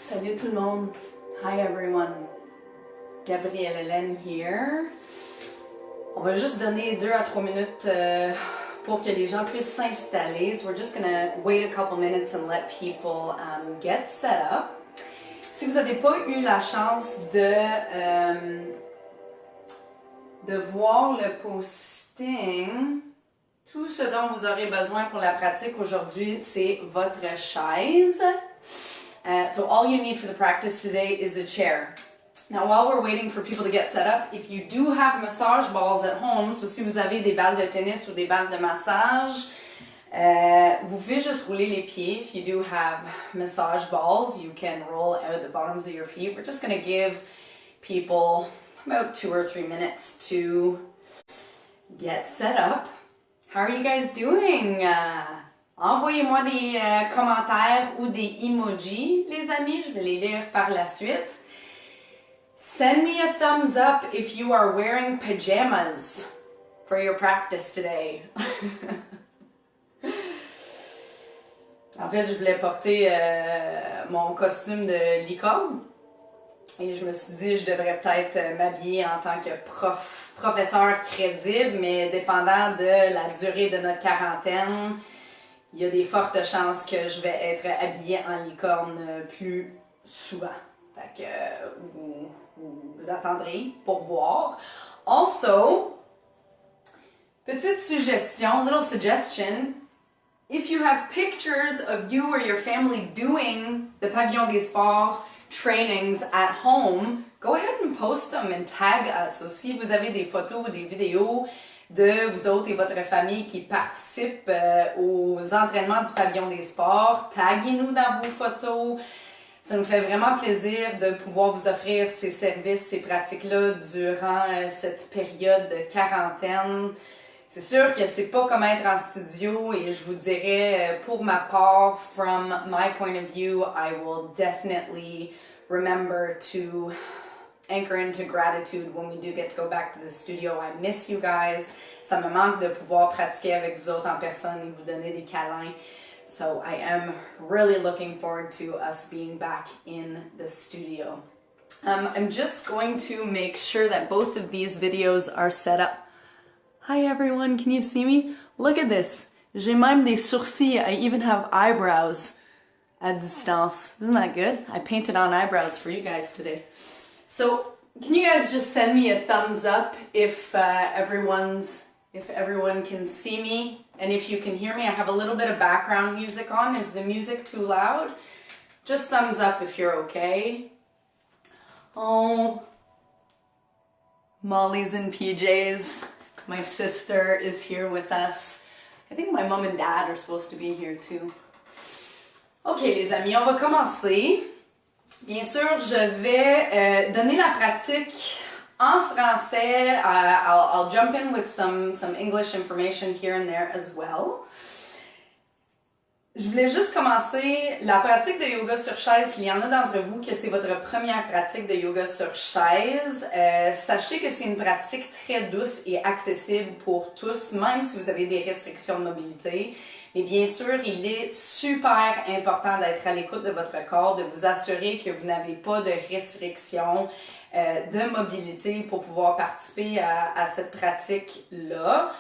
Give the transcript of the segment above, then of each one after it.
Salut tout le monde. Hi everyone. Gabrielle Hélène here. On va juste donner 2 à 3 minutes pour que les gens puissent s'installer. So we're just gonna wait a couple minutes and let people get set up. Si vous n'avez pas eu la chance de voir le posting, tout ce dont vous aurez besoin pour la pratique aujourd'hui, c'est votre chaise. So all you need for the practice today is a chair. Now while we're waiting for people to get set up, if you do have massage balls at home, so si vous avez des balles de tennis ou des balles de massage, vous pouvez juste rouler les pieds. If you do have massage balls, you can roll out the bottoms of your feet. We're just going to give people about 2 or 3 minutes to get set up. How are you guys doing? Envoyez-moi des commentaires ou des emojis, les amis. Je vais les lire par la suite. Send me a thumbs up if you are wearing pajamas for your practice today. En fait, je voulais porter mon costume de licorne. Et je me suis dit, je devrais peut-être m'habiller en tant que professeur crédible, mais dépendant de la durée de notre quarantaine, il y a des fortes chances que je vais être habillée en licorne plus souvent. Fait que vous attendrez pour voir. Also, petite suggestion, little suggestion, if you have pictures of you or your family doing the Pavillon des Sports trainings at home, go ahead and post them and tag us. So, si vous avez des photos ou des vidéos de vous autres et votre famille qui participent aux entraînements du Pavillon des Sports, taguez-nous dans vos photos. Ça nous fait vraiment plaisir de pouvoir vous offrir ces services, ces pratiques-là durant cette période de quarantaine. C'est sûr que c'est pas comme être en studio et je vous dirais, pour ma part, from my point of view, I will definitely remember to anchor into gratitude when we do get to go back to the studio. I miss you guys. Ça me manque de pouvoir pratiquer avec vous autres en personne et vous donner des câlins. So I am really looking forward to us being back in the studio. I'm just going to make sure that both of these videos are set up. Hi everyone, can you see me? Look at this. J'ai même des sourcils. I even have eyebrows à distance. Isn't that good? I painted on eyebrows for you guys today. So, can you guys just send me a thumbs up if everyone can see me and if you can hear me? I have a little bit of background music on. Is the music too loud? Just thumbs up if you're okay. Oh, Molly's in PJs. My sister is here with us. I think my mom and dad are supposed to be here too. Ok les amis, on va commencer. Bien sûr, je vais donner la pratique en français. I'll jump in with some English information here and there as well. Je voulais juste commencer la pratique de yoga sur chaise. S'il y en a d'entre vous que c'est votre première pratique de yoga sur chaise, sachez que c'est une pratique très douce et accessible pour tous, même si vous avez des restrictions de mobilité. Mais bien sûr, il est super important d'être à l'écoute de votre corps, de vous assurer que vous n'avez pas de restrictions de mobilité pour pouvoir participer à cette pratique-là.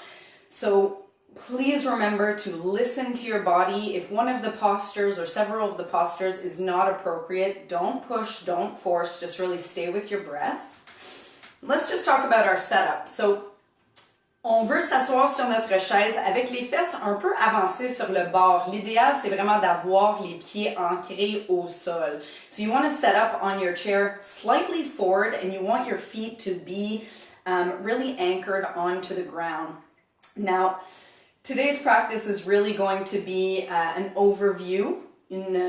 So, please remember to listen to your body. If one of the postures or several of the postures is not appropriate, don't push, don't force, just really stay with your breath. Let's just talk about our setup. So, on veut s'asseoir sur notre chaise avec les fesses un peu avancées sur le bord. L'idéal, c'est vraiment d'avoir les pieds ancrés au sol. So you want to set up on your chair slightly forward and you want your feet to be really anchored onto the ground. Now, today's practice is really going to be an overview, une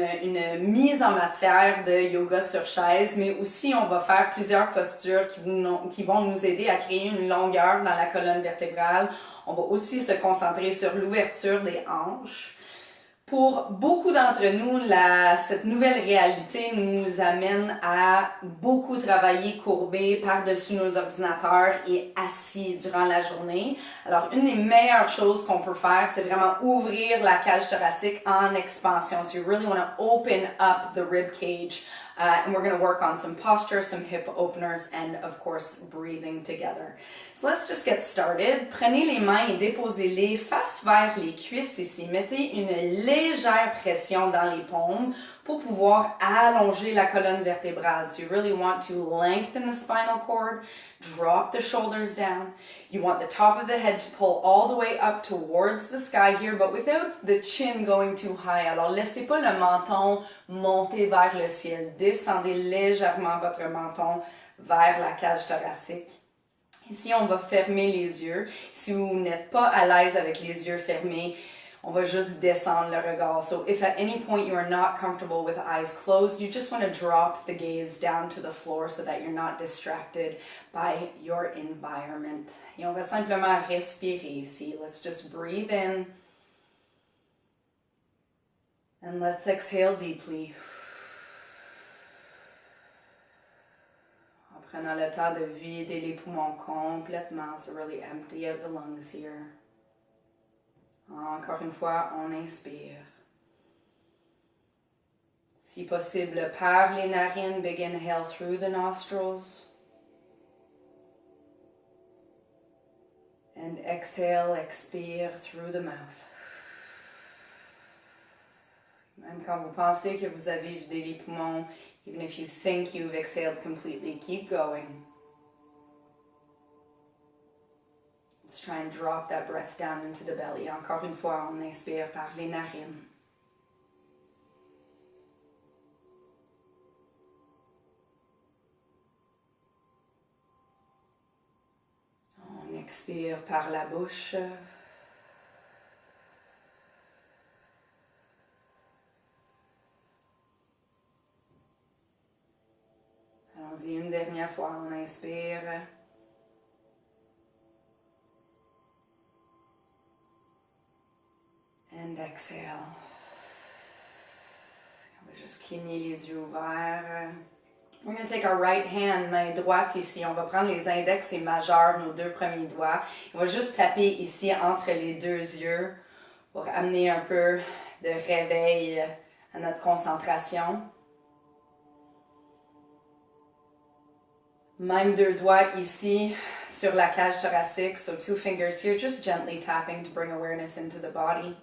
mise en matière de yoga sur chaise, mais aussi on va faire plusieurs postures qui vont nous aider à créer une longueur dans la colonne vertébrale. On va aussi se concentrer sur l'ouverture des hanches. Pour beaucoup d'entre nous, cette nouvelle réalité nous amène à beaucoup travailler courbés par-dessus nos ordinateurs et assis durant la journée. Alors, une des meilleures choses qu'on peut faire, c'est vraiment ouvrir la cage thoracique en expansion. So you really want to open up the rib cage And we're going to work on some posture, some hip openers, and of course, breathing together. So let's just get started. Prenez les mains et déposez-les face vers les cuisses ici. Mettez une légère pression dans les paumes pour pouvoir allonger la colonne vertébrale. So you really want to lengthen the spinal cord, drop the shoulders down. You want the top of the head to pull all the way up towards the sky here, but without the chin going too high. Alors, laissez pas le menton monter vers le ciel. Descendez légèrement votre menton vers la cage thoracique. Ici, on va fermer les yeux. Si vous n'êtes pas à l'aise avec les yeux fermés, on va juste descendre le regard. So if at any point you are not comfortable with eyes closed, you just want to drop the gaze down to the floor so that you're not distracted by your environment. Et on va simplement respirer ici. Let's just breathe in. And let's exhale deeply. En prenant le temps de vider les poumons complètement. So really empty out the lungs here. Encore une fois, on inspire. Si possible, par les narines, big inhale through the nostrils. And exhale, expire through the mouth. Même quand vous pensez que vous avez vidé les poumons, even if you think you've exhaled completely, keep going. Let's try and drop that breath down into the belly. Encore une fois, on inspire par les narines. On expire par la bouche. Allons-y une dernière fois, on inspire. And exhale. On va juste cligner les yeux ouverts. We're going to take our right hand, main droite ici. On va prendre les index et majeurs, nos deux premiers doigts. On va juste taper ici entre les deux yeux pour amener un peu de réveil à notre concentration. Même deux doigts ici sur la cage thoracique. So 2 fingers here, just gently tapping to bring awareness into the body.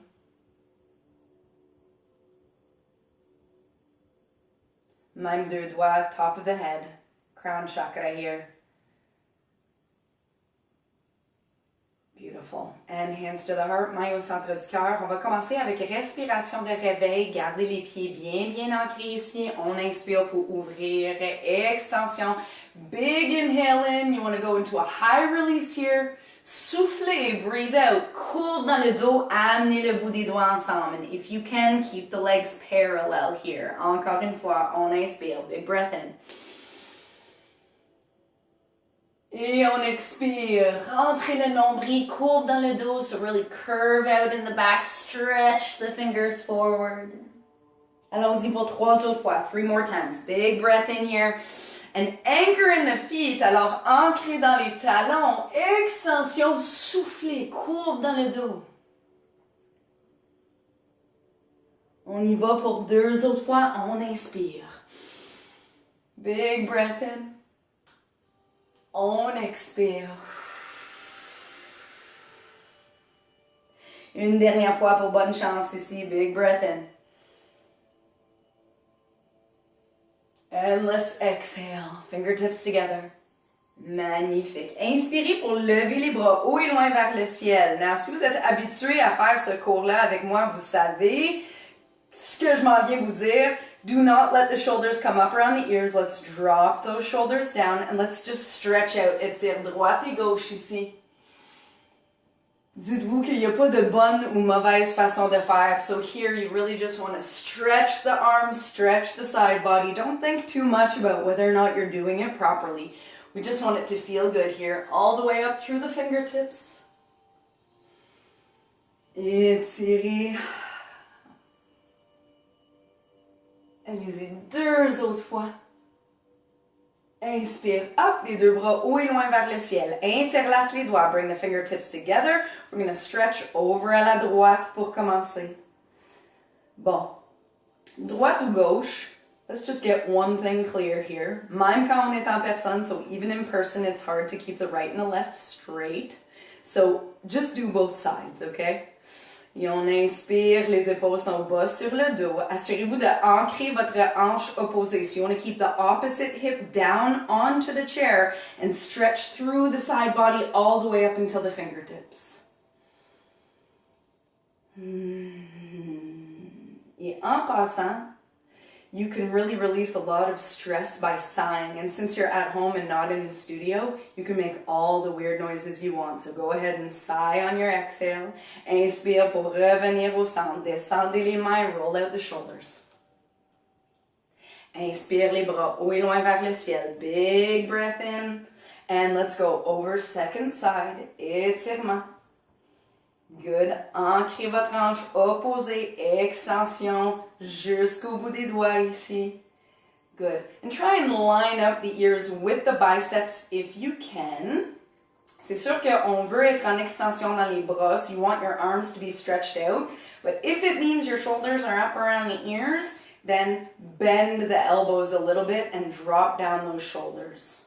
Même deux doigts, top of the head, crown chakra here. Beautiful. And hands to the heart, main au centre du cœur. On va commencer avec respiration de réveil. Gardez les pieds bien ancrés ici. On inspire pour ouvrir. Extension. Big inhale in. You want to go into a high release here. Soufflez, breathe out. Courbe dans le dos, amenez le bout des doigts ensemble. And if you can, keep the legs parallel here. Encore une fois, on inspire. Big breath in. Et on expire. Rentrez le nombril, courbe dans le dos. So really curve out in the back. Stretch the fingers forward. Allons-y pour 3 autres fois. 3 more times. Big breath in here. And anchor in the feet. Alors, ancrez dans les talons. Extension, soufflez, courbe dans le dos. On y va pour 2 autres fois. On inspire. Big breath in. On expire. Une dernière fois pour bonne chance ici. Big breath in. And let's exhale. Fingertips together. Magnifique. Inspirez pour lever les bras haut et loin vers le ciel. Now, si vous êtes habitué à faire ce cours-là avec moi, vous savez ce que je m'en viens vous dire. Do not let the shoulders come up around the ears. Let's drop those shoulders down and let's just stretch out. Étire droite et gauche ici. Dites-vous qu'il n'y a pas de bonne ou mauvaise façon de faire. So here you really just want to stretch the arms, stretch the side body. Don't think too much about whether or not you're doing it properly. We just want it to feel good here. All the way up through the fingertips. Étirez. Allez-y 2 autres fois. Inspire, up, les 2 bras haut et loin vers le ciel. Interlace les doigts, bring the fingertips together. We're going to stretch over à la droite pour commencer. Bon, droite ou gauche, Let's just get one thing clear here. Même quand on est en personne, so even in person, it's hard to keep the right and the left straight. So just do both sides, okay? Et on inspire, les épaules sont bas sur le dos. Assurez-vous de ancrer votre hanche opposée. So you want to keep the opposite hip down onto the chair and stretch through the side body all the way up until the fingertips. Et en passant, you can really release a lot of stress by sighing. And since you're at home and not in the studio, you can make all the weird noises you want. So go ahead and sigh on your exhale. Inspire pour revenir au centre. Descendez les mains, roll out the shoulders. Inspire les bras haut et loin vers le ciel. Big breath in. And let's go over second side. Étirement. Good. Ancrez votre hanche opposée. Extension jusqu'au bout des doigts ici. Good. And try and line up the ears with the biceps if you can. C'est sûr qu'on veut être en extension dans les bras, so you want your arms to be stretched out. But if it means your shoulders are up around the ears, then bend the elbows a little bit and drop down those shoulders.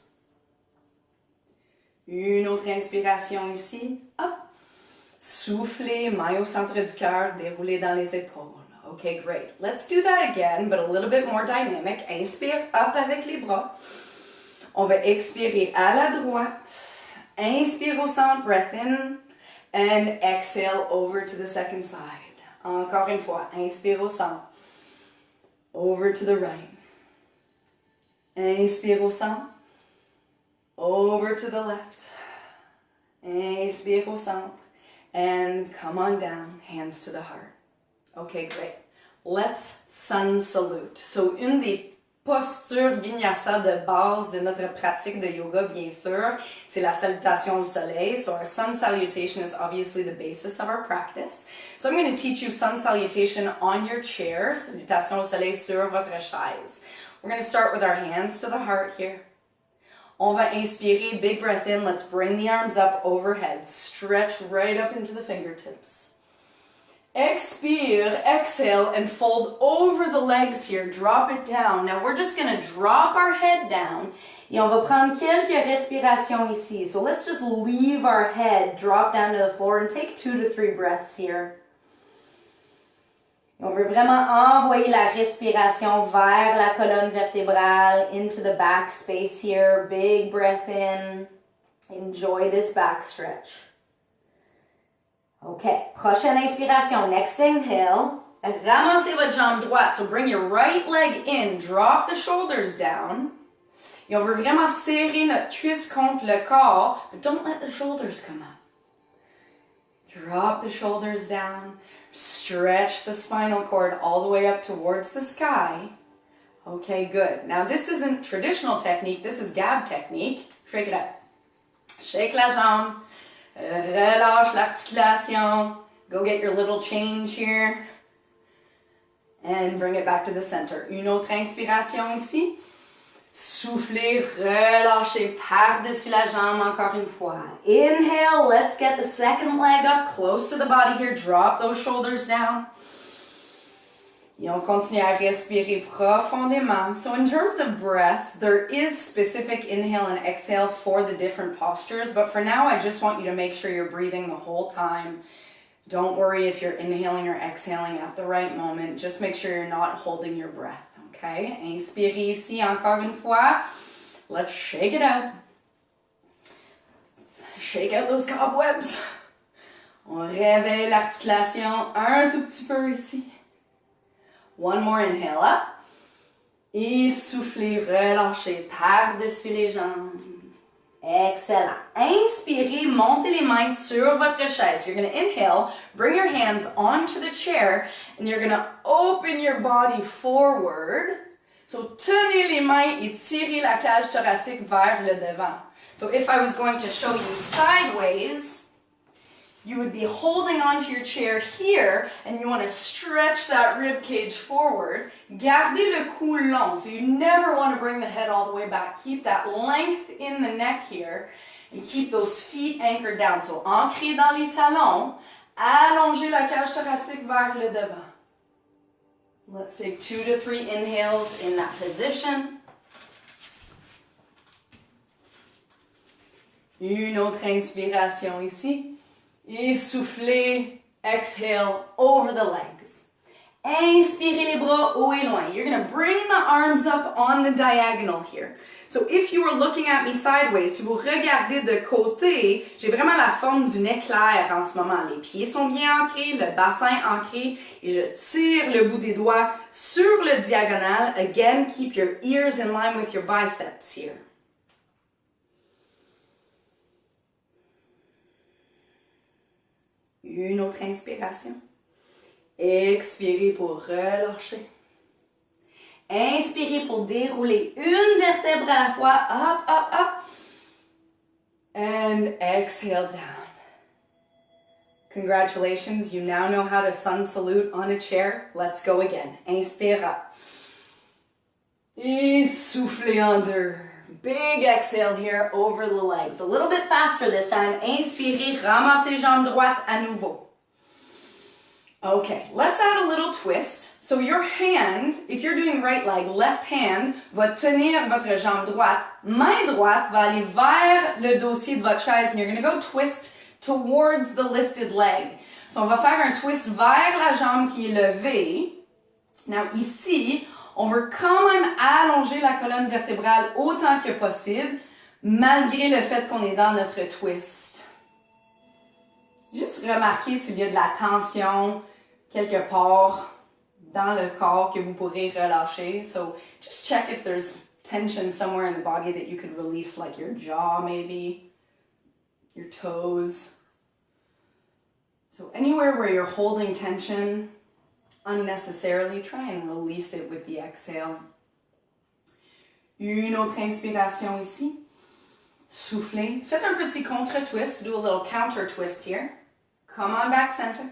Une autre inspiration ici. Up. Soufflez, main au centre du cœur, déroulez dans les épaules. Okay, great. Let's do that again, but a little bit more dynamic. Inspire, up avec les bras. On va expirer à la droite. Inspire au centre, breath in. And exhale over to the second side. Encore une fois, inspire au centre. Over to the right. Inspire au centre. Over to the left. Inspire au centre. And come on down, hands to the heart. Okay, great. Let's sun salute. So, une des postures vinyasa de base de notre pratique de yoga, bien sûr, c'est la salutation au soleil. So, our sun salutation is obviously the basis of our practice. So, I'm going to teach you sun salutation on your chair. Salutation au soleil sur votre chaise. We're going to start with our hands to the heart here. On va inspirer, big breath in. Let's bring the arms up overhead. Stretch right up into the fingertips. Expire, exhale, and fold over the legs here. Drop it down. Now we're just going to drop our head down. Et on va prendre quelques respirations ici. So let's just leave our head drop down to the floor and take 2 to 3 breaths here. On veut vraiment envoyer la respiration vers la colonne vertébrale, into the back space here. Big breath in. Enjoy this back stretch. Okay, prochaine inspiration. Next inhale. Ramassez votre jambe droite. So bring your right leg in. Drop the shoulders down. Et on veut vraiment serrer notre cuisse contre le corps, but don't let the shoulders come up. Drop the shoulders down. Stretch the spinal cord all the way up towards the sky. Okay, good. Now this isn't traditional technique, this is gab technique. Shake it up. Shake la jambe. Relâche l'articulation. Go get your little change here. And bring it back to the center. Une autre inspiration ici. Soufflez, relâchez par-dessus la jambe encore une fois. Inhale, let's get the second leg up close to the body here. Drop those shoulders down. Et on continue à respirer profondément. So in terms of breath, there is specific inhale and exhale for the different postures. But for now, I just want you to make sure you're breathing the whole time. Don't worry if you're inhaling or exhaling at the right moment. Just make sure you're not holding your breath. Okay, inspirez ici encore une fois. Let's shake it out. Shake out those cobwebs. On réveille l'articulation un tout petit peu ici. One more inhale up. Et soufflez, relâchez par-dessus les jambes. Excellent. Inspirez, montez les mains sur votre chaise. You're going to inhale, bring your hands onto the chair, and you're going to open your body forward. So, tenez les mains et tirez la cage thoracique vers le devant. So, if I was going to show you sideways, you would be holding onto your chair here, and you want to stretch that rib cage forward. Gardez le cou long, so you never want to bring the head all the way back. Keep that length in the neck here, and keep those feet anchored down. So, ancrez dans les talons, allongez la cage thoracique vers le devant. Let's take 2 to 3 inhales in that position. Une autre inspiration ici. Et soufflez, exhale over the legs. Inspirez les bras haut et loin. You're going to bring the arms up on the diagonal here. So if you were looking at me sideways, si vous regardez de côté, j'ai vraiment la forme d'une éclair en ce moment. Les pieds sont bien ancrés, le bassin ancré, et je tire le bout des doigts sur le diagonal. Again, keep your ears in line with your biceps here. Une autre inspiration. Expirez pour relâcher. Inspirez pour dérouler une vertèbre à la fois. Up, up, up. And exhale down. Congratulations, you now know how to sun salute on a chair. Let's go again. Inspire up. Et soufflez en deux. Big exhale here over the legs. A little bit faster this time. Inspirez, ramassez jambes droites à nouveau. Okay, let's add a little twist. So your hand, if you're doing right leg, left hand va tenir votre jambe droite. Main droite va aller vers le dossier de votre chaise and you're going to go twist towards the lifted leg. So on va faire un twist vers la jambe qui est levée. Now ici, on veut quand même allonger la colonne vertébrale autant que possible, malgré le fait qu'on est dans notre twist. Juste remarquez s'il y a de la tension quelque part dans le corps que vous pourrez relâcher. So just check if there's tension somewhere in the body that you could release, like your jaw maybe, your toes. So anywhere where you're holding tension unnecessarily, try and release it with the exhale. Une autre inspiration ici. Soufflez. Faites un petit contre-twist. Do a little counter-twist here. Come on back center.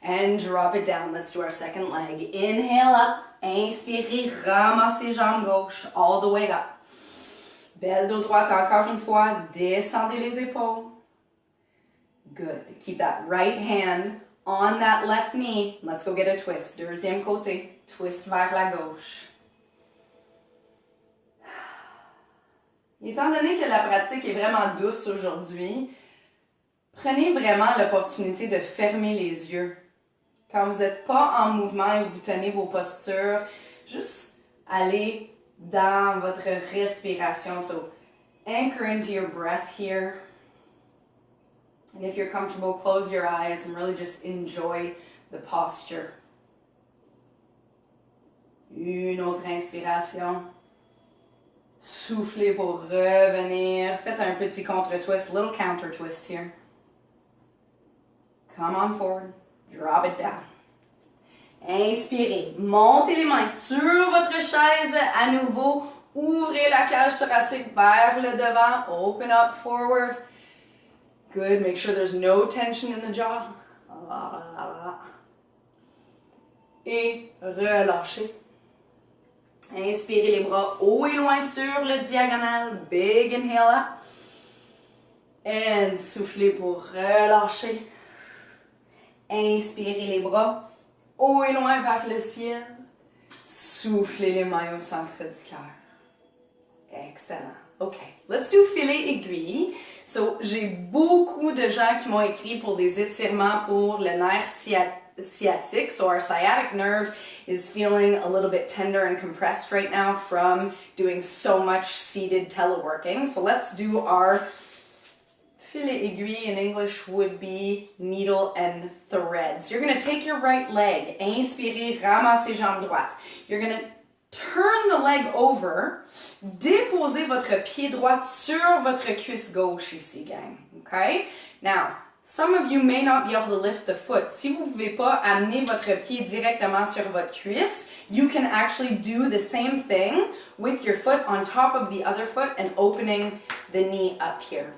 And drop it down. Let's do our second leg. Inhale up. Inspirez. Ramassez jambe gauche. All the way up. Belle dos droite encore une fois. Descendez les épaules. Good. Keep that right hand on that left knee. Let's go get a twist. Deuxième côté. Twist vers la gauche. Étant donné que la pratique est vraiment douce aujourd'hui, prenez vraiment l'opportunité de fermer les yeux. Quand vous n'êtes pas en mouvement et vous tenez vos postures, juste allez dans votre respiration. So, anchor into your breath here. And if you're comfortable, close your eyes and really just enjoy the posture. Une autre inspiration. Soufflez pour revenir. Faites un petit contre-twist, little counter-twist here. Come on forward. Drop it down. Inspirez. Montez les mains sur votre chaise à nouveau. Ouvrez la cage thoracique vers le devant. Open up forward. Good. Make sure there's no tension in the jaw. Et relâchez. Inspirez les bras haut et loin sur le diagonal. Big inhale up. And soufflez pour relâcher. Inspirez les bras haut et loin vers le ciel. Soufflez les mains au centre du cœur. Excellent. Okay, let's do filet aiguille. So, j'ai beaucoup de gens qui m'ont écrit pour des étirements pour le nerf sciatique. So our sciatic nerve is feeling a little bit tender and compressed right now from doing so much seated teleworking. So let's do our filet aiguille. In English would be needle and thread. So you're going to take your right leg. Inspirez, ramassez jambe droite. You're going to turn the leg over. Déposez votre pied droit sur votre cuisse gauche ici, gang. Okay? Now, some of you may not be able to lift the foot. Si vous ne pouvez pas amener votre pied directement sur votre cuisse, you can actually do the same thing with your foot on top of the other foot and opening the knee up here.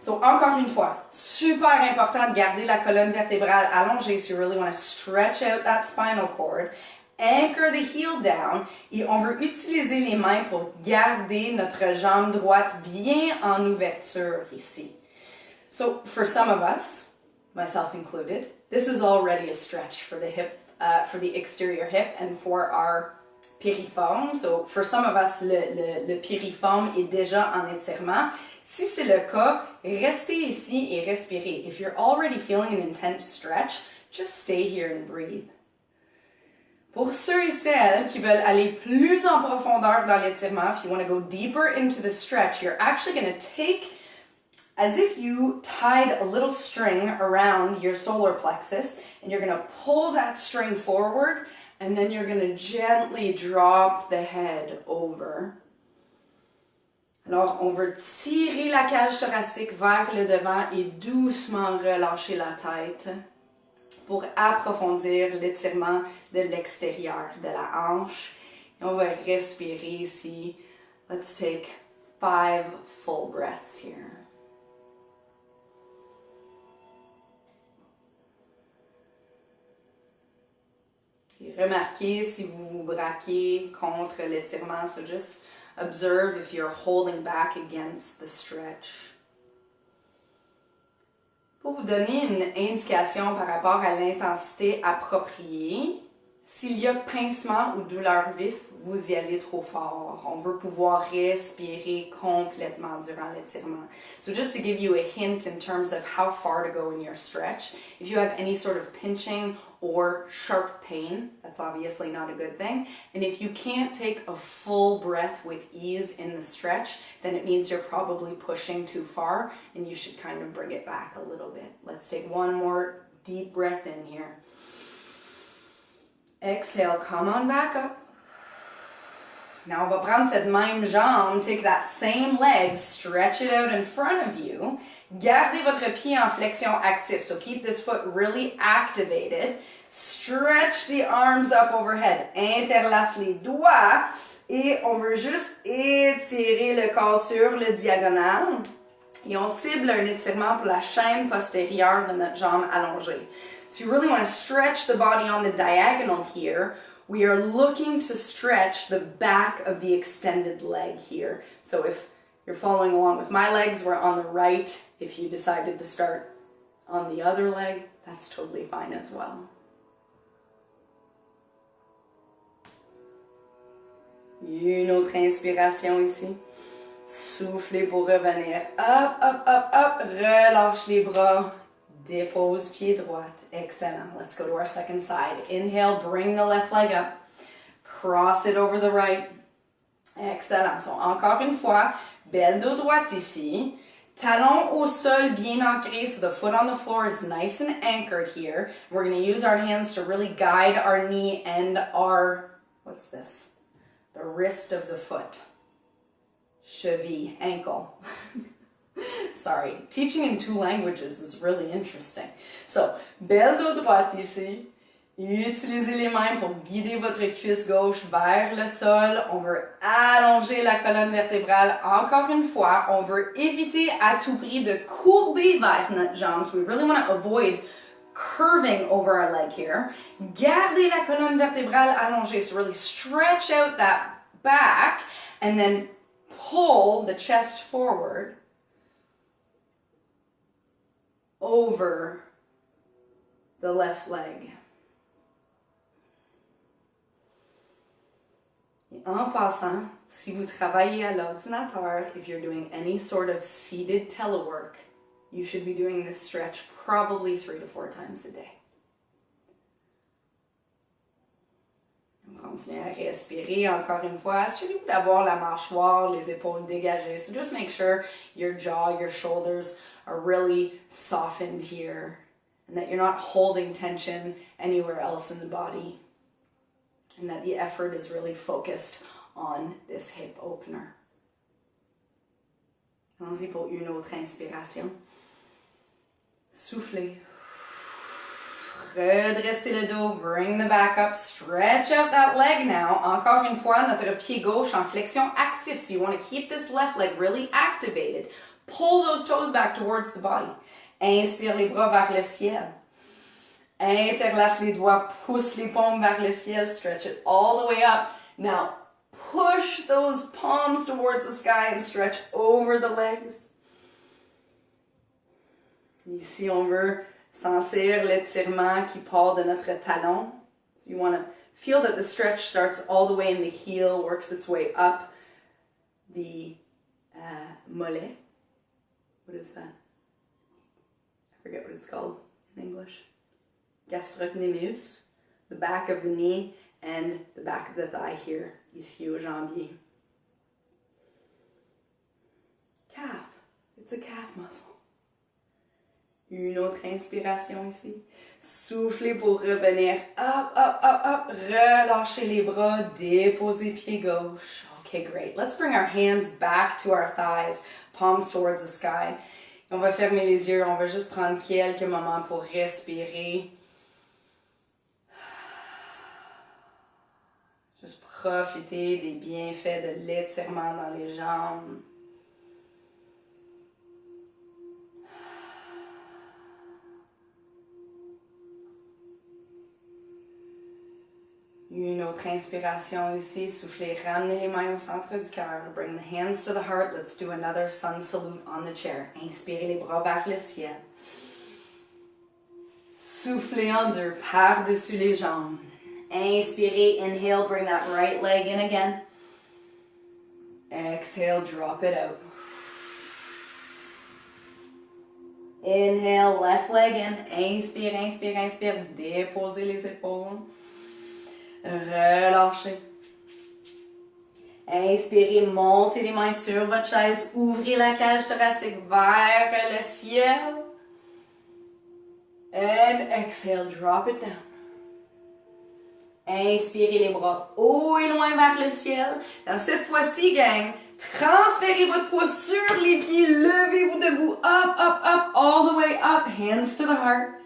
So, encore une fois, super important de garder la colonne vertébrale allongée so you really want to stretch out that spinal cord. Anchor the heel down et on veut utiliser les mains pour garder notre jambe droite bien en ouverture ici. So for some of us, myself included, this is already a stretch for the hip for the exterior hip and for our piriforme. So for some of us, le piriforme est déjà en étirement. Si c'est le cas, restez ici et respirez. If you're already feeling an intense stretch, just stay here and breathe. Pour ceux et celles qui veulent aller plus en profondeur dans l'étirement, if you want to go deeper into the stretch, you're actually going to take, as if you tied a little string around your solar plexus, and you're going to pull that string forward, and then you're going to gently drop the head over. Alors, on veut tirer la cage thoracique vers le devant et doucement relâcher la tête pour approfondir l'étirement de l'extérieur de la hanche. Et on va respirer ici. Let's take 5 full breaths here. Et remarquez si vous vous braquez contre l'étirement. So just observe if you're holding back against the stretch. Pour vous donner une indication par rapport à l'intensité appropriée, s'il y a pincement ou douleur vif, vous y allez trop fort. On veut pouvoir respirer complètement durant l'étirement. So just to give you a hint in terms of how far to go in your stretch, if you have any sort of pinching or sharp pain, that's obviously not a good thing. And if you can't take a full breath with ease in the stretch, then it means you're probably pushing too far and you should kind of bring it back a little bit. Let's take one more deep breath in here. Exhale, come on back up. Now on va prendre cette même jambe, take that same leg, stretch it out in front of you. Gardez votre pied en flexion active, so keep this foot really activated. Stretch the arms up overhead. Interlace les doigts et on veut juste étirer le corps sur le diagonal. Et on cible un étirement pour la chaîne postérieure de notre jambe allongée. So you really want to stretch the body on the diagonal here. We are looking to stretch the back of the extended leg here. So if you're following along with my legs, we're on the right. If you decided to start on the other leg, that's totally fine as well. Une autre inspiration ici. Soufflez pour revenir. Up, up, up, up. Relâche les bras. Dépose pied droite. Excellent. Let's go to our second side. Inhale, bring the left leg up. Cross it over the right. Excellent. So, encore une fois, belle dos droite ici. Talon au sol bien ancré, so the foot on the floor is nice and anchored here. We're going to use our hands to really guide our knee and our, what's this? The wrist of the foot. Cheville, ankle. Sorry, teaching in 2 languages is really interesting. So, belle dos droite ici. Utilisez les mains pour guider votre cuisse gauche vers le sol. On veut allonger la colonne vertébrale. Encore une fois, on veut éviter à tout prix de courber vers notre jambe. So we really want to avoid curving over our leg here. Gardez la colonne vertébrale allongée. So really stretch out that back and then pull the chest forward over the left leg. Et en passant, si vous travaillez à l'ordinateur, if you're doing any sort of seated telework, you should be doing this stretch probably 3 to 4 times a day. Continuez à respirer encore une fois. Assurez-vous d'avoir la mâchoire, les épaules dégagées. So just make sure your jaw, your shoulders are really softened here and that you're not holding tension anywhere else in the body and that the effort is really focused on this hip opener. Allons-y pour une autre inspiration. Soufflez. Redressez le dos, bring the back up, stretch out that leg now. Encore une fois, notre pied gauche en flexion active, so you want to keep this left leg really activated. Pull those toes back towards the body. Inspire les bras vers le ciel. Interlace les doigts, pousse les paumes vers le ciel, stretch it all the way up. Now, push those palms towards the sky and stretch over the legs. Ici, on veut sentir l'étirement qui part de notre talon So you want to feel that the stretch starts all the way in the heel, works its way up the mollet. What is that? I forget what it's called in English. Gastrocnemius, the back of the knee and the back of the thigh here, ischio-jambier. Calf, it's a calf muscle. Une autre inspiration ici. Soufflez pour revenir. Up, up, up, up. Relâchez les bras, déposez pied gauche. Okay, great. Let's bring our hands back to our thighs, palms towards the sky. On va fermer les yeux, on va juste prendre quelques moments pour respirer. Juste profiter des bienfaits de l'étirement dans les jambes. Une autre inspiration ici, soufflez, ramenez les mains au centre du cœur. Bring the hands to the heart. Let's do another sun salute on the chair. Inspirez les bras vers le ciel. Soufflez en deux, par-dessus les jambes. Inspirez, inhale, bring that right leg in again. Exhale, drop it out. Inhale, left leg in. Inspire, inspire, inspire. Déposez les épaules. Relâchez. Inspirez, montez les mains sur votre chaise. Ouvrez la cage thoracique vers le ciel. And exhale, drop it down. Inspirez les bras haut et loin vers le ciel. Dans cette fois-ci, gang, transférez votre poids sur les pieds. Levez-vous debout. Up, up, up, all the way up. Hands to the heart.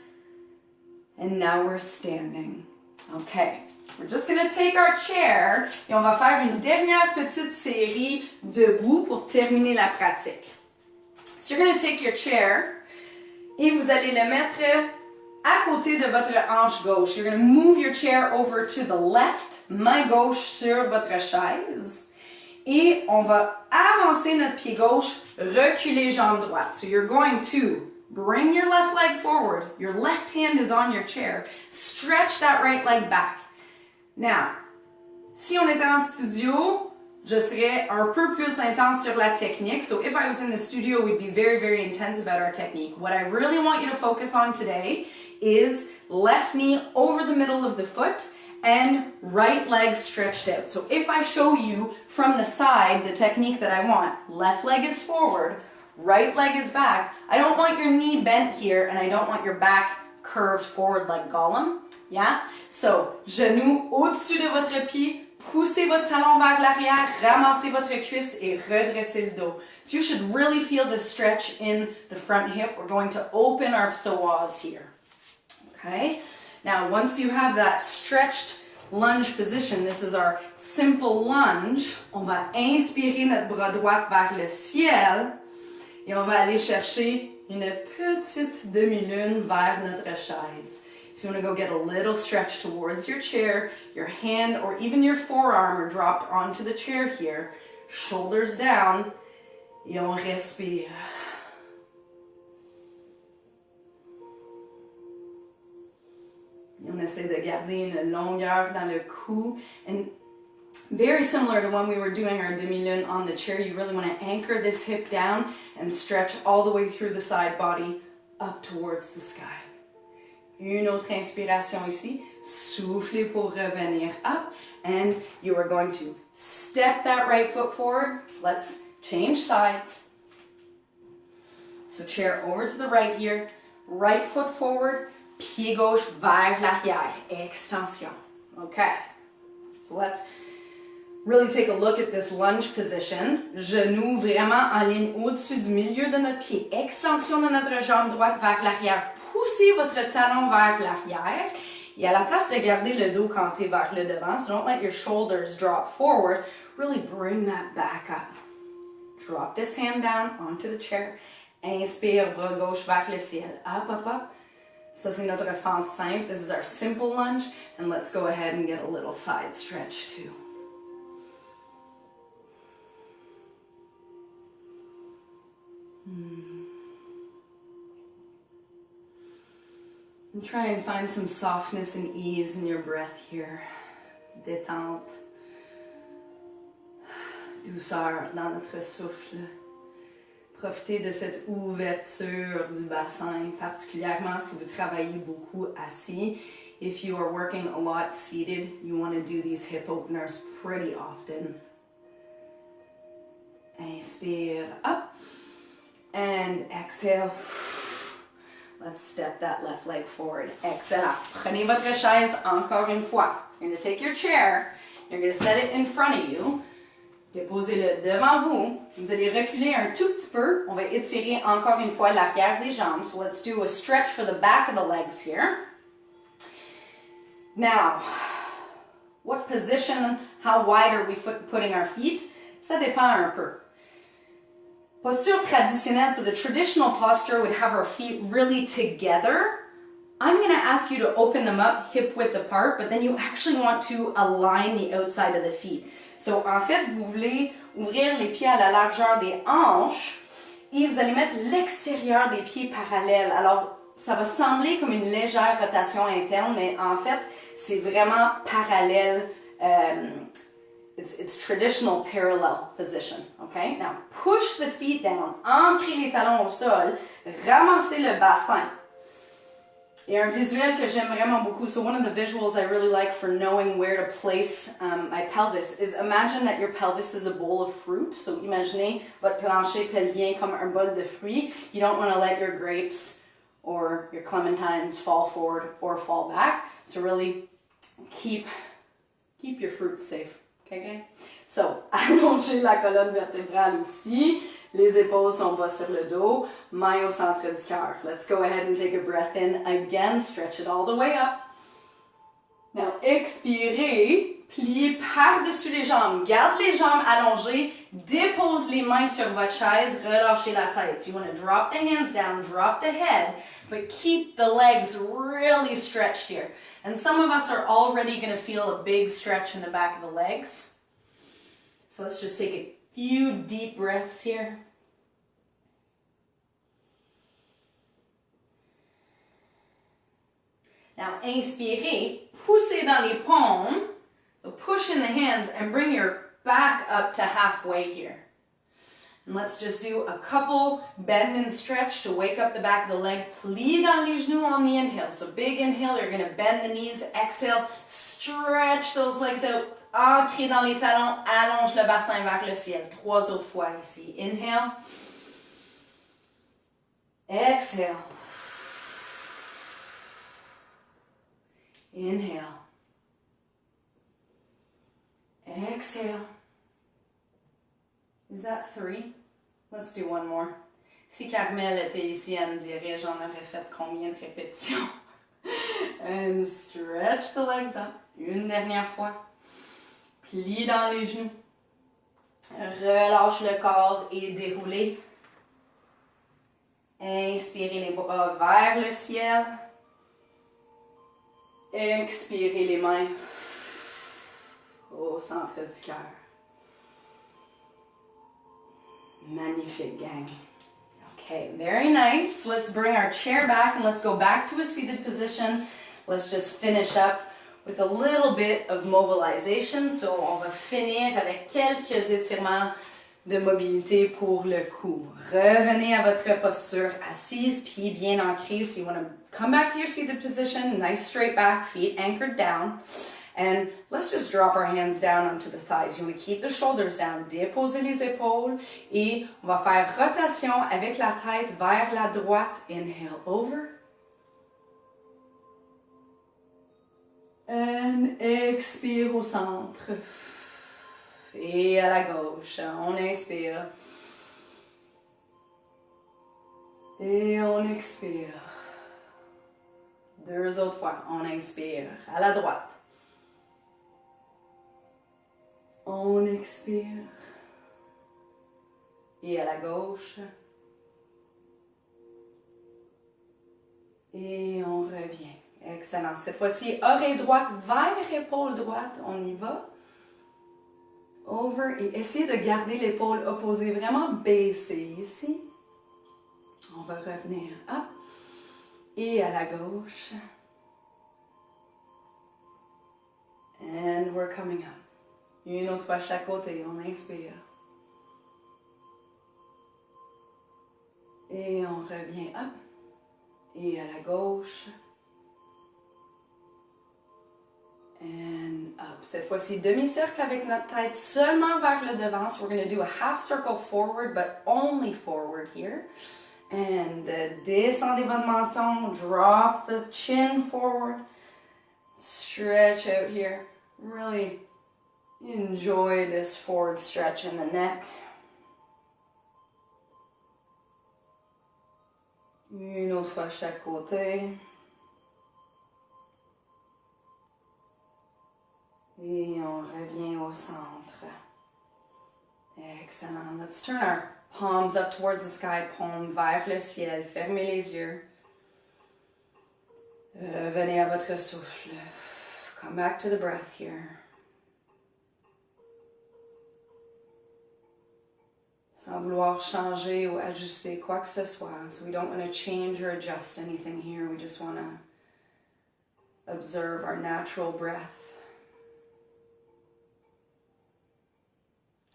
And now we're standing. Okay. We're just going to take our chair et on va faire une dernière petite série debout pour terminer la pratique. So you're going to take your chair et vous allez le mettre à côté de votre hanche gauche. You're going to move your chair over to the left, main gauche sur votre chaise. Et on va avancer notre pied gauche, reculer jambe droite. So you're going to bring your left leg forward. Your left hand is on your chair. Stretch that right leg back. Now, si on était en studio, je serais un peu plus intense sur la technique. So if I was in the studio, we'd be very, very intense about our technique. What I really want you to focus on today is left knee over the middle of the foot and right leg stretched out. So if I show you from the side the technique that I want, left leg is forward, right leg is back. I don't want your knee bent here and I don't want your back curved forward like Gollum. Yeah? So, genou au-dessus de votre pied, poussez votre talon vers l'arrière, ramassez votre cuisse et redressez le dos. So you should really feel the stretch in the front hip. We're going to open our psoas here. Okay? Now, once you have that stretched lunge position, this is our simple lunge. On va inspirer notre bras droit vers le ciel et on va aller chercher une petite demi-lune vers notre chaise. So you want to go get a little stretch towards your chair, your hand or even your forearm are dropped onto the chair here, shoulders down, et on respire. Et on essaie de garder une longueur dans le cou. And very similar to when we were doing our demi-lune on the chair, you really want to anchor this hip down and stretch all the way through the side body up towards the sky. Une autre inspiration ici. Soufflez pour revenir up. And you are going to step that right foot forward. Let's change sides. So chair over to the right here. Right foot forward. Pied gauche vers l'arrière. Extension. Okay. So let's really take a look at this lunge position. Genou vraiment en ligne au-dessus du milieu de notre pied. Extension de notre jambe droite vers l'arrière. Poussez votre talon vers l'arrière. Et à la place de garder le dos canté vers le devant, so don't let your shoulders drop forward, really bring that back up. Drop this hand down onto the chair. Inspire, bras gauche vers le ciel. Up, up, up. Ça, c'est notre fente simple. This is our simple lunge. And let's go ahead and get a little side stretch too. And try and find some softness and ease in your breath here. Détente. Douceur dans notre souffle. Profitez de cette ouverture du bassin, particulièrement si vous travaillez beaucoup assis. If you are working a lot seated, you want to do these hip openers pretty often. Inspire up and exhale. Let's step that left leg forward. Excellent. Prenez votre chaise encore une fois. You're going to take your chair. You're going to set it in front of you. Déposez-le devant vous. Vous allez reculer un tout petit peu. On va étirer encore une fois l'arrière des jambes. So let's do a stretch for the back of the legs here. Now, what position, how wide are we putting our feet? Ça dépend un peu. Posture traditionnelle, so the traditional posture would have our feet really together. I'm going to ask you to open them up hip width apart, but then you actually want to align the outside of the feet. So, en fait, vous voulez ouvrir les pieds à la largeur des hanches et vous allez mettre l'extérieur des pieds parallèles. Alors, ça va sembler comme une légère rotation interne, mais en fait, c'est vraiment parallèle. It's traditional parallel position, okay? Now, push the feet down, ancrez les talons au sol, ramassez le bassin. Et un visuel que j'aime vraiment beaucoup, so one of the visuals I really like for knowing where to place my pelvis is imagine that your pelvis is a bowl of fruit. So imaginez votre plancher pelvien comme un bol de fruits. You don't want to let your grapes or your clementines fall forward or fall back. So really keep your fruit safe. Okay? So, allongez la colonne vertébrale aussi. Les épaules sont bas sur le dos. Main au centre du cœur. Let's go ahead and take a breath in again. Stretch it all the way up. Now, expirez. Pliez par-dessus les jambes. Garde les jambes allongées. Dépose les mains sur votre chaise. Relâchez la tête. So you want to drop the hands down, drop the head, but keep the legs really stretched here. And some of us are already going to feel a big stretch in the back of the legs. So let's just take a few deep breaths here. Now, inspirez, poussez dans les paumes. So push in the hands and bring your back up to halfway here. And let's just do a couple bend and stretch to wake up the back of the leg. Plie dans les genoux on the inhale. So big inhale, you're going to bend the knees. Exhale, stretch those legs out. Ancrez dans les talons, allonge le bassin vers le ciel. 3 autres fois ici. Inhale. Exhale. Inhale. Exhale. Is that 3? Let's do one more. Si Carmel était ici, elle me dirait j'en aurais fait combien de répétitions? And stretch the legs up. Une dernière fois. Plie dans les genoux. Relâche le corps et déroulez. Inspirez les bras vers le ciel. Expirez les mains au centre du cœur. Magnifique, gang. Okay, very nice. Let's bring our chair back and let's go back to a seated position. Let's just finish up with a little bit of mobilization. So, on va finir avec quelques étirements de mobilité pour le cou. Revenez à votre posture assise, pieds bien ancrés. So, you want to come back to your seated position, nice straight back, feet anchored down. And let's just drop our hands down onto the thighs. You want to keep the shoulders down, déposer les épaules et on va faire rotation avec la tête vers la droite. Inhale over. And expire au centre. Et à la gauche, on inspire. Et on expire. 2 autres fois, on inspire à la droite. On expire. Et à la gauche. Et on revient. Excellent. Cette fois-ci, oreille droite vers épaule droite. On y va. Over. Et essayez de garder l'épaule opposée, vraiment baissée ici. On va revenir up. Et à la gauche. And we're coming up. Une autre fois chaque côté, on inspire. Et on revient up. Et à la gauche. And up. Cette fois-ci, demi-cercle avec notre tête seulement vers le devant. So we're going to do a half circle forward, but only forward here. And descendez votre menton. Drop the chin forward. Stretch out here. Really enjoy this forward stretch in the neck. Une autre fois chaque côté. Et on revient au centre. Excellent. Let's turn our palms up towards the sky, paume vers le ciel. Fermez les yeux. Venez à votre souffle. Come back to the breath here. Sans vouloir changer ou ajuster quoi que ce soit. So we don't want to change or adjust anything here. We just want to observe our natural breath.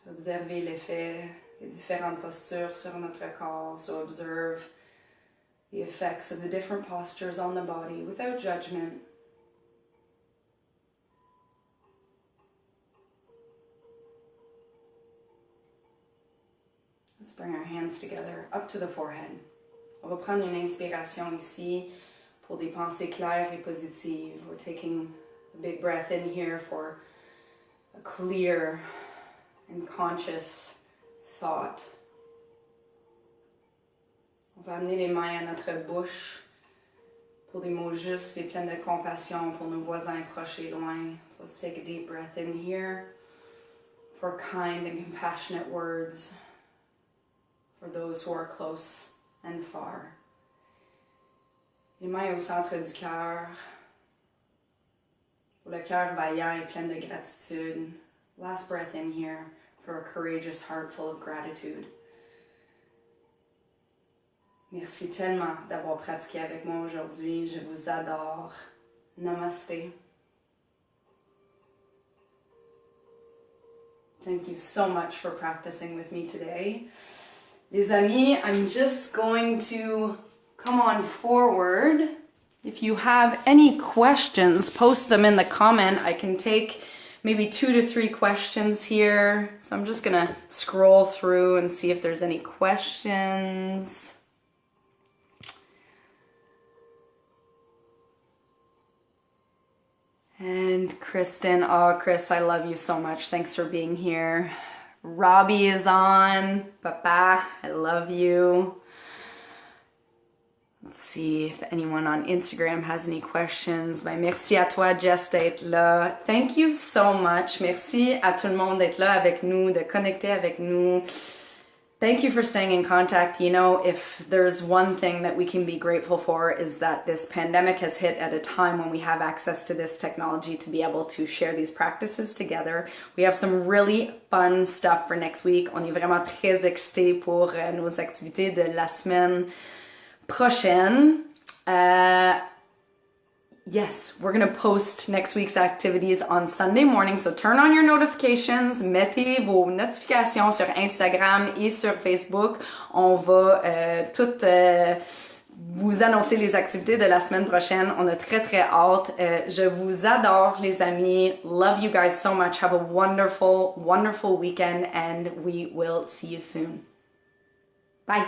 Observer l'effet des différentes postures sur notre corps. So observe the effects of the different postures on the body without judgment. Let's bring our hands together up to the forehead. On va prendre une inspiration ici pour des pensées claires et positives. We're taking a big breath in here for a clear and conscious thought. On va amener les mains à notre bouche pour des mots justes et pleins de compassion pour nos voisins proches et loin. So let's take a deep breath in here for kind and compassionate words for those who are close and far. Les mains au centre du cœur, pour le cœur vaillant et plein de gratitude. Last breath in here for a courageous heart full of gratitude. Merci tellement d'avoir pratiqué avec moi aujourd'hui. Je vous adore. Namaste. Thank you so much for practicing with me today. Les amis, I'm just going to come on forward. If you have any questions, post them in the comment. I can take maybe 2 to 3 questions here. So I'm just gonna scroll through and see if there's any questions. And Kristen, oh Chris, I love you so much. Thanks for being here. Robbie is on. Papa, I love you. Let's see if anyone on Instagram has any questions. Ben, merci à toi, Jess, d'être là. Thank you so much. Merci à tout le monde d'être là avec nous, de connecter avec nous. Thank you for staying in contact. You know, if there's one thing that we can be grateful for is that this pandemic has hit at a time when we have access to this technology to be able to share these practices together. We have some really fun stuff for next week. On est vraiment très excités pour nos activités de la semaine prochaine. Yes, we're going to post next week's activities on Sunday morning, so turn on your notifications, mettez vos notifications sur Instagram et sur Facebook. On va vous annoncer les activités de la semaine prochaine. On a très très hâte. Je vous adore les amis. Love you guys so much. Have a wonderful, wonderful weekend and we will see you soon. Bye.